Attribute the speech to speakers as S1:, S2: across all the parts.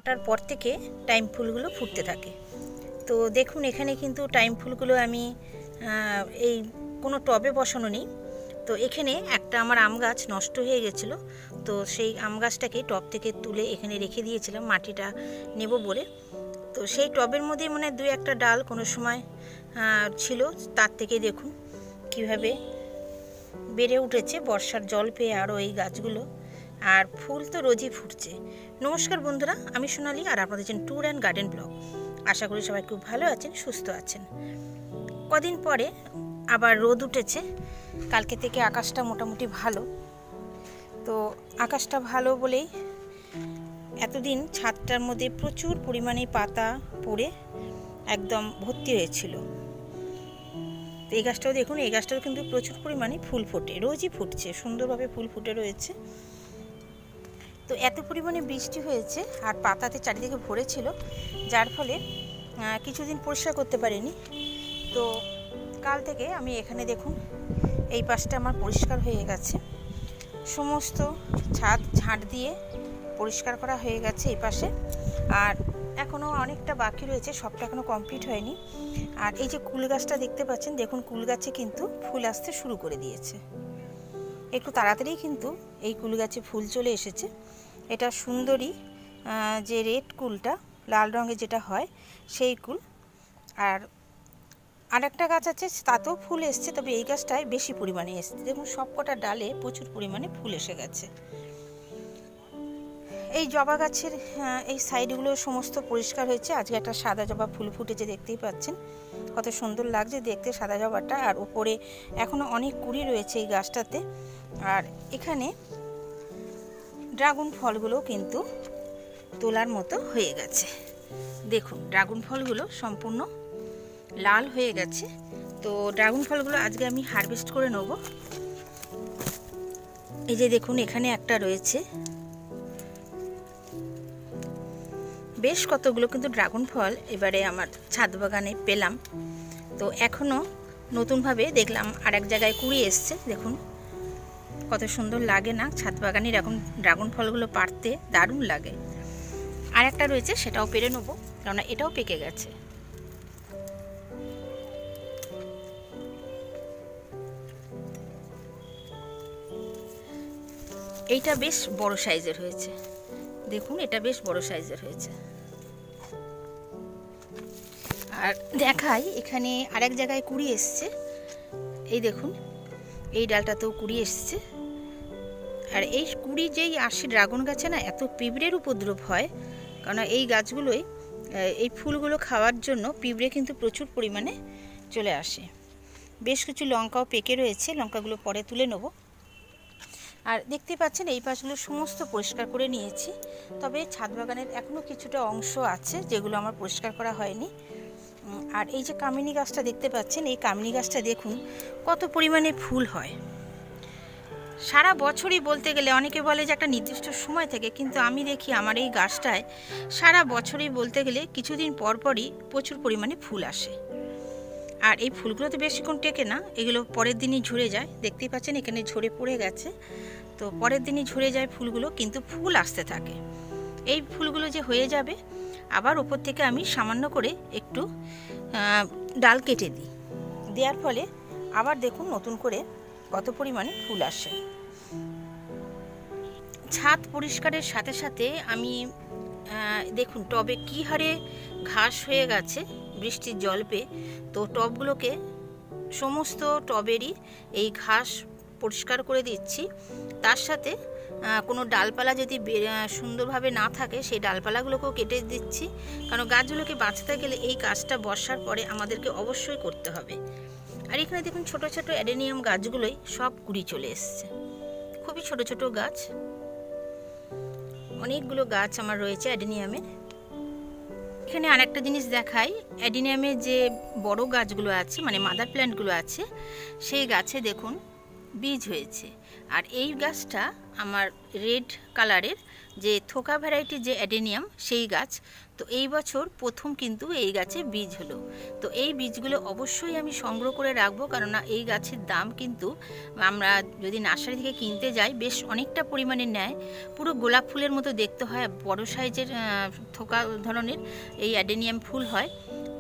S1: 9টার পর থেকে টাইম ফুলগুলো ফুটতে থাকে। তো দেখুন এখানে কিন্তু টাইম ফুলগুলো আমি এই কোনো টবে বসানো নেই। তো এখানে একটা আমার আম গাছ নষ্ট হয়ে গেছিলো, তো সেই আম গাছটাকে টব থেকে তুলে এখানে রেখে দিয়েছিলাম মাটিটা নেব বলে। তো সেই টবের মধ্যেই মানে 2-1টা ডাল কোনো সময় ছিল, তার থেকে দেখুন কিভাবে বেড়ে উঠেছে বর্ষার জল পেয়ে আরও এই গাছগুলো। আর ফুল তো রোজই ফুটছে। নমস্কার বন্ধুরা, আমি সোনালি আর আপনাদের জন্য ট্যুর অ্যান্ড গার্ডেন ব্লগ। আশা করি সবাই খুব ভালো আছেন, সুস্থ আছেন। কদিন পরে আবার রোদ উঠেছে, কালকে থেকে আকাশটা মোটামুটি ভালো। তো আকাশটা ভালো বলেই এতদিন ছাদটার মধ্যে প্রচুর পরিমাণে পাতা পড়ে একদম ভর্তি হয়েছিল। তো এই গাছটাও দেখুন, এই গাছটাও কিন্তু প্রচুর পরিমাণে ফুল ফোটে, রোজই ফুটছে, সুন্দরভাবে ফুল ফুটে রয়েছে। তো এত পরিমাণে বৃষ্টি হয়েছে আর পাতাতে চারিদিকে ভরেছিল, যার ফলে কিছুদিন পরিষ্কার করতে পারিনি। তো কাল থেকে আমি এখানে দেখুন এই পাশটা আমার পরিষ্কার হয়ে গেছে, সমস্ত ছাদ ঝাঁট দিয়ে পরিষ্কার করা হয়ে গেছে এই পাশে। আর এখনও অনেকটা বাকি রয়েছে, সবটা এখনও কমপ্লিট হয়নি। আর এই যে কুল গাছটা দেখতে পাচ্ছেন, দেখুন কুল গাছে কিন্তু ফুল আসতে শুরু করে দিয়েছে। একটু তাড়াতাড়ি কিন্তু এই কুল গাছে ফুল চলে এসেছে। এটা সুন্দরী যে রেড কুলটা, লাল রঙের যেটা হয় সেই কুল। আর আরেকটা গাছ আছে তাতেও ফুল এসছে, তবে এই গাছটায় বেশি পরিমাণে এসছে। দেখুন সবকটা ডালে প্রচুর পরিমাণে ফুল এসে গেছে। এই জবা গাছের এই সাইডগুলো সমস্ত পরিষ্কার হয়েছে। আজকে একটা সাদা জবা ফুল ফুটেছে, দেখতেই পাচ্ছেন কত সুন্দর লাগছে দেখতে সাদা জবাটা। আর উপরে এখনও অনেক কুড়ি রয়েছে এই গাছটাতে। আর এখানে ড্রাগন ফলগুলো কিন্তু তোলার মতো হয়ে গেছে। দেখুন ড্রাগন ফলগুলো সম্পূর্ণ লাল হয়ে গেছে। তো ড্রাগন ফলগুলো আজকে আমি হারভেস্ট করে নেব। এই যে দেখুন এখানে একটা রয়েছে, বেশ কতগুলো কিন্তু ড্রাগন ফল এবারে আমার ছাদ বাগানে পেলাম। তো এখনও নতুনভাবে দেখলাম আরেক জায়গায় কুড়ি এসছে। দেখুন কত সুন্দর লাগে না ছাদ বাগানে এরকম ড্রাগন ফলগুলো পাড়তে, দারুণ লাগে। আর একটা রয়েছে সেটাও পেরে নেবো, কেননা এটাও পেকে গেছে। এইটা বেশ বড় সাইজের হয়েছে, দেখুন এটা বেশ বড় সাইজের হয়েছে। আর দেখাই এখানে আরেক জায়গায় কুড়ি এসছে, এই দেখুন এই ডালটাতেও কুড়ি এসছে। আর এই কুড়ি যেই আসে ড্রাগন গাছে না, এত পিঁপড়ের উপদ্রব হয়, কারণ এই গাছগুলোই এই ফুলগুলো খাওয়ার জন্য পিঁপড়ে কিন্তু প্রচুর পরিমাণে চলে আসে। বেশ কিছু লঙ্কাও পেকে রয়েছে, লঙ্কাগুলো পরে তুলে নেব। আর দেখতে পাচ্ছেন এই পাশগুলো সমস্ত পরিষ্কার করে নিয়েছি, তবে ছাদ বাগানের এখনও কিছুটা অংশ আছে যেগুলো আমার পরিষ্কার করা হয়নি। আর এই যে কামিনী গাছটা দেখতে পাচ্ছেন, এই কামিনী গাছটা দেখুন কত পরিমাণে ফুল হয় সারা বছরই। বলতে গেলে অনেকে বলে যে একটা নির্দিষ্ট সময় থেকে, কিন্তু আমি দেখি আমার এই গাছটায় সারা বছরই বলতে গেলে কিছুদিন পরপরই প্রচুর পরিমাণে ফুল আসে। আর এই ফুলগুলো তো বেশিক্ষণ টেকে না, এগুলো পরের দিনই ঝরে যায়। দেখতেই পাচ্ছেন এখানে ঝরে পড়ে গেছে, তো পরের দিনই ঝরে যায় ফুলগুলো, কিন্তু ফুল আসতে থাকে। এই ফুলগুলো যে হয়ে যাবে, আবার ওপর থেকে আমি সামান্য করে একটু ডাল কেটে দিই, দেওয়ার ফলে আবার দেখুন নতুন করে কত পরিমাণে ফুল আসে। ছাদ পরিষ্কারের সাথে সাথে আমি দেখুন টবে কী হারে ঘাস হয়ে গেছে বৃষ্টির জল পেয়ে। তো টবগুলোকে সমস্ত টবেরই এই ঘাস পরিষ্কার করে দিচ্ছি। তার সাথে কোনো ডালপালা যদি সুন্দরভাবে না থাকে সেই ডালপালাগুলোকেও কেটে দিচ্ছি, কারণ গাছগুলোকে বাঁচাতে গেলে এই কাজটা বর্ষার পরে আমাদেরকে অবশ্যই করতে হবে। আর এখানে দেখুন ছোট ছোট অ্যাডেনিয়াম গাছগুলোই সব কুড়ি চলে এসছে, খুবই ছোট ছোট গাছ, অনেকগুলো গাছ আমার রয়েছে অ্যাডেনিয়ামের। এখানে আরেকটা জিনিস দেখাই, অ্যাডেনিয়ামের যে বড় গাছগুলো আছে মানে মাদার প্ল্যান্টগুলো আছে, সেই গাছে দেখুন বীজ হয়েছে। আর এই গাছটা আমার রেড কালারের যে থোকা ভ্যারাইটির যে অ্যাডেনিয়াম সেই গাছ। তো এই বছর প্রথম কিন্তু এই গাছে বীজ হলো। তো এই বীজগুলো অবশ্যই আমি সংগ্রহ করে রাখবো, কেননা এই গাছের দাম কিন্তু আমরা যদি নার্সারি থেকে কিনতে যাই বেশ অনেকটা পরিমাণে নেয়। পুরো গোলাপ ফুলের মতো দেখতে হয়, বড় সাইজের থোকা ধরনের এই অ্যাডেনিয়াম ফুল হয়।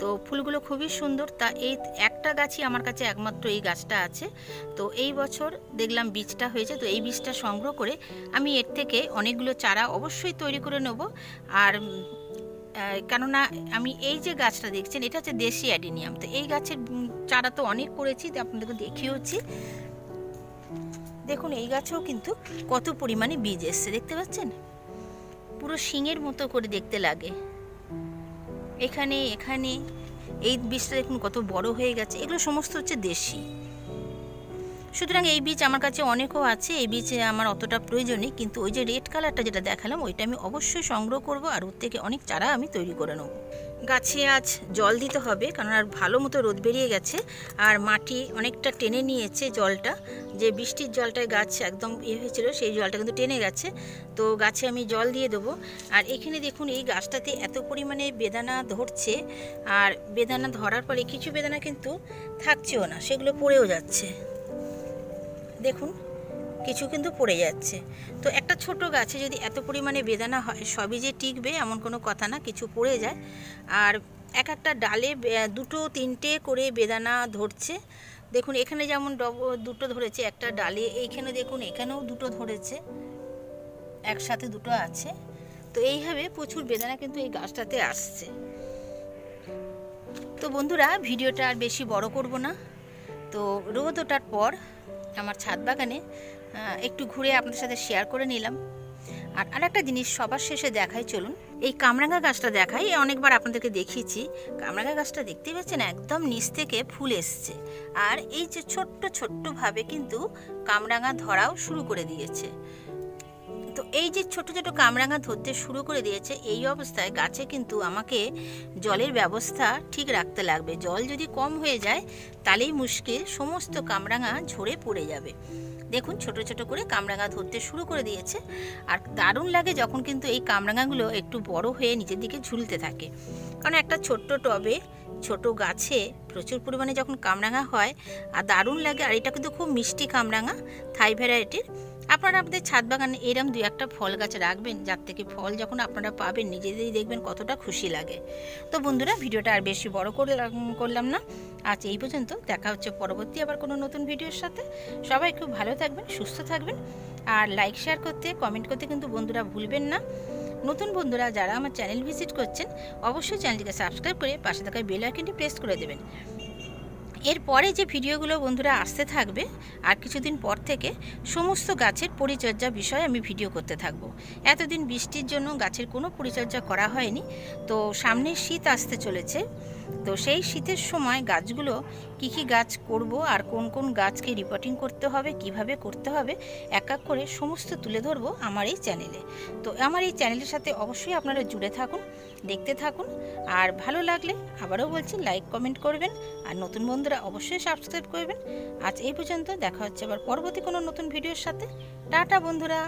S1: তো ফুলগুলো খুবই সুন্দর। তা এই একটা গাছই আমার কাছে একমাত্র এই গাছটা আছে। তো এই বছর দেখলাম বীজটা হয়েছে, তো এই বীজটা সংগ্রহ করে আমি এর থেকে অনেকগুলো চারা অবশ্যই তৈরি করে নেব। আর কেননা আমি এই যে গাছটা দেখছেন এটা হচ্ছে দেশি অ্যাডেনিয়াম। তো এই গাছের চারা তো অনেক করেছি, আপনাদেরকে দেখিয়েছি। দেখুন এই গাছেও কিন্তু কত পরিমাণে বীজ এসছে, দেখতে পাচ্ছেন? পুরো শিঙের মতো করে দেখতে লাগে। এখানে এখানে এই বীজটা দেখুন কত বড় হয়ে গেছে। এগুলো সমস্ত হচ্ছে দেশি। সুতরাং এই বীজ আমার কাছে অনেকও আছে, এই বীজ আমার অতটা প্রয়োজন নেই, কিন্তু ওই যে রেড কালারটা যেটা দেখালাম ওইটা আমি অবশ্যই সংগ্রহ করব, আর ওর থেকে অনেক চারা আমি তৈরি করে নেব। গাছে আজ জল দিতে হবে, কারণ আর ভালো মতো রোদ বেরিয়ে গেছে আর মাটি অনেকটা টেনে নিয়েছে জলটা। যে বৃষ্টির জলটায় গাছ একদম হয়েছিল সেই জলটা কিন্তু টেনে গেছে। তো গাছে আমি জল দিয়ে দেবো। আর এখানে দেখুন এই গাছটাতে এত পরিমাণে বেদানা ধরছে, আর বেদানা ধরার পরে কিছু বেদানা কিন্তু থাকছেও না, সেগুলো পড়েও যাচ্ছে। দেখুন কিছু কিন্তু পড়ে যাচ্ছে। তো একটা ছোট গাছে যদি এত পরিমাণে বেদানা হয় সবই যে টিকবে এমন কোনো কথা না, কিছু পড়ে যায়। আর এক একটা ডালে দুটো তিনটে করে বেদানা ধরছে। দেখুন এখানে যেমন দুটো ধরেছে একটা ডালে, এইখানে দেখুন এখানেও দুটো ধরেছে, একসাথে দুটো আছে। তো এইভাবে প্রচুর বেদানা কিন্তু এই গাছটাতে আসছে। তো বন্ধুরা ভিডিওটা আর বেশি বড় করব না। তো রোদ ওঠার পর আমার ছাদ বাগানে একটু ঘুরে আপনাদের সাথে শেয়ার করে নিলাম। আর আরেকটা জিনিস সবার শেষে দেখাই, চলুন এই কামরাঙা গাছটা দেখাই। অনেকবার আপনাদেরকে দেখিয়েছি। কামরাঙা গাছটা দেখতেই পাচ্ছেন একদম নিচ থেকে ফুল এসছে, আর এই যে ছোট্ট ছোট্টভাবে কিন্তু কামরাঙা ধরাও শুরু করে দিয়েছে। তো এই যে ছোট ছোট কামরাঙা ধরতে শুরু করে দিয়েছে, এই অবস্থায় গাছে কিন্তু আমাকে জলের ব্যবস্থা ঠিক রাখতে লাগবে। জল যদি কম হয়ে যায় তাহলেই মুশকিল, সমস্ত কামরাঙা ঝরে পড়ে যাবে। দেখুন ছোট ছোট করে কামরাঙা ধরতে শুরু করে দিয়েছে। আর দারুণ লাগে যখন কিন্তু এই কামরাঙাগুলো একটু বড় হয়ে নিচের দিকে ঝুলতে থাকে, কারণ একটা ছোট্ট টবে ছোট গাছে প্রচুর পরিমাণে যখন কামরাঙা হয় আর দারুণ লাগে। আর এটা কিন্তু খুব মিষ্টি কামরাঙা, থাই ভ্যারাইটির। আপনারা আপনাদের ছাদ বাগানে এরম দু একটা ফল গাছ রাখবেন, যার থেকে ফল যখন আপনারা পাবেন নিজেদেরই দেখবেন কতটা খুশি লাগে। তো বন্ধুরা ভিডিওটা আর বেশি বড় করলাম না, আজ এই পর্যন্ত। দেখা হচ্ছে পরবর্তী আবার কোনো নতুন ভিডিওর সাথে। সবাই খুব ভালো থাকবেন, সুস্থ থাকবেন, আর লাইক শেয়ার করতে কমেন্ট করতে কিন্তু বন্ধুরা ভুলবেন না। নতুন বন্ধুরা যারা আমার চ্যানেল ভিজিট করছেন অবশ্যই চ্যানেলটিকে সাবস্ক্রাইব করে পাশে থাকা বেল আইকনটি প্রেস করে দেবেন। এরপরে যে ভিডিওগুলো বন্ধুরা আসতে থাকবে আর কিছুদিন পর থেকে সমস্ত গাছের পরিচর্যা বিষয়ে আমি ভিডিও করতে থাকব। এতদিন বৃষ্টির জন্য গাছের কোনো পরিচর্যা করা হয়নি। তো সামনে শীত আসতে চলেছে, তো সেই শীতের সময় গাছগুলো কী গাছ করব আর কোন কোন গাছকে রিপোর্টিং করতে হবে, কিভাবে করতে হবে, এক এক করে সমস্ত তুলে ধরবো আমার এই চ্যানেলে। তো আমার এই চ্যানেলের সাথে অবশ্যই আপনারা জুড়ে থাকুন, দেখতে থাকুন। আর ভালো লাগলে আবারও বলছি লাইক কমেন্ট করবেন, আর নতুন বন্ধুরা অবশ্যই সাবস্ক্রাইব করবেন। আজ এই পর্যন্ত, দেখা হচ্ছে আবার পরবর্তী কোনো নতুন ভিডিওর সাথে। টাটা বন্ধুরা।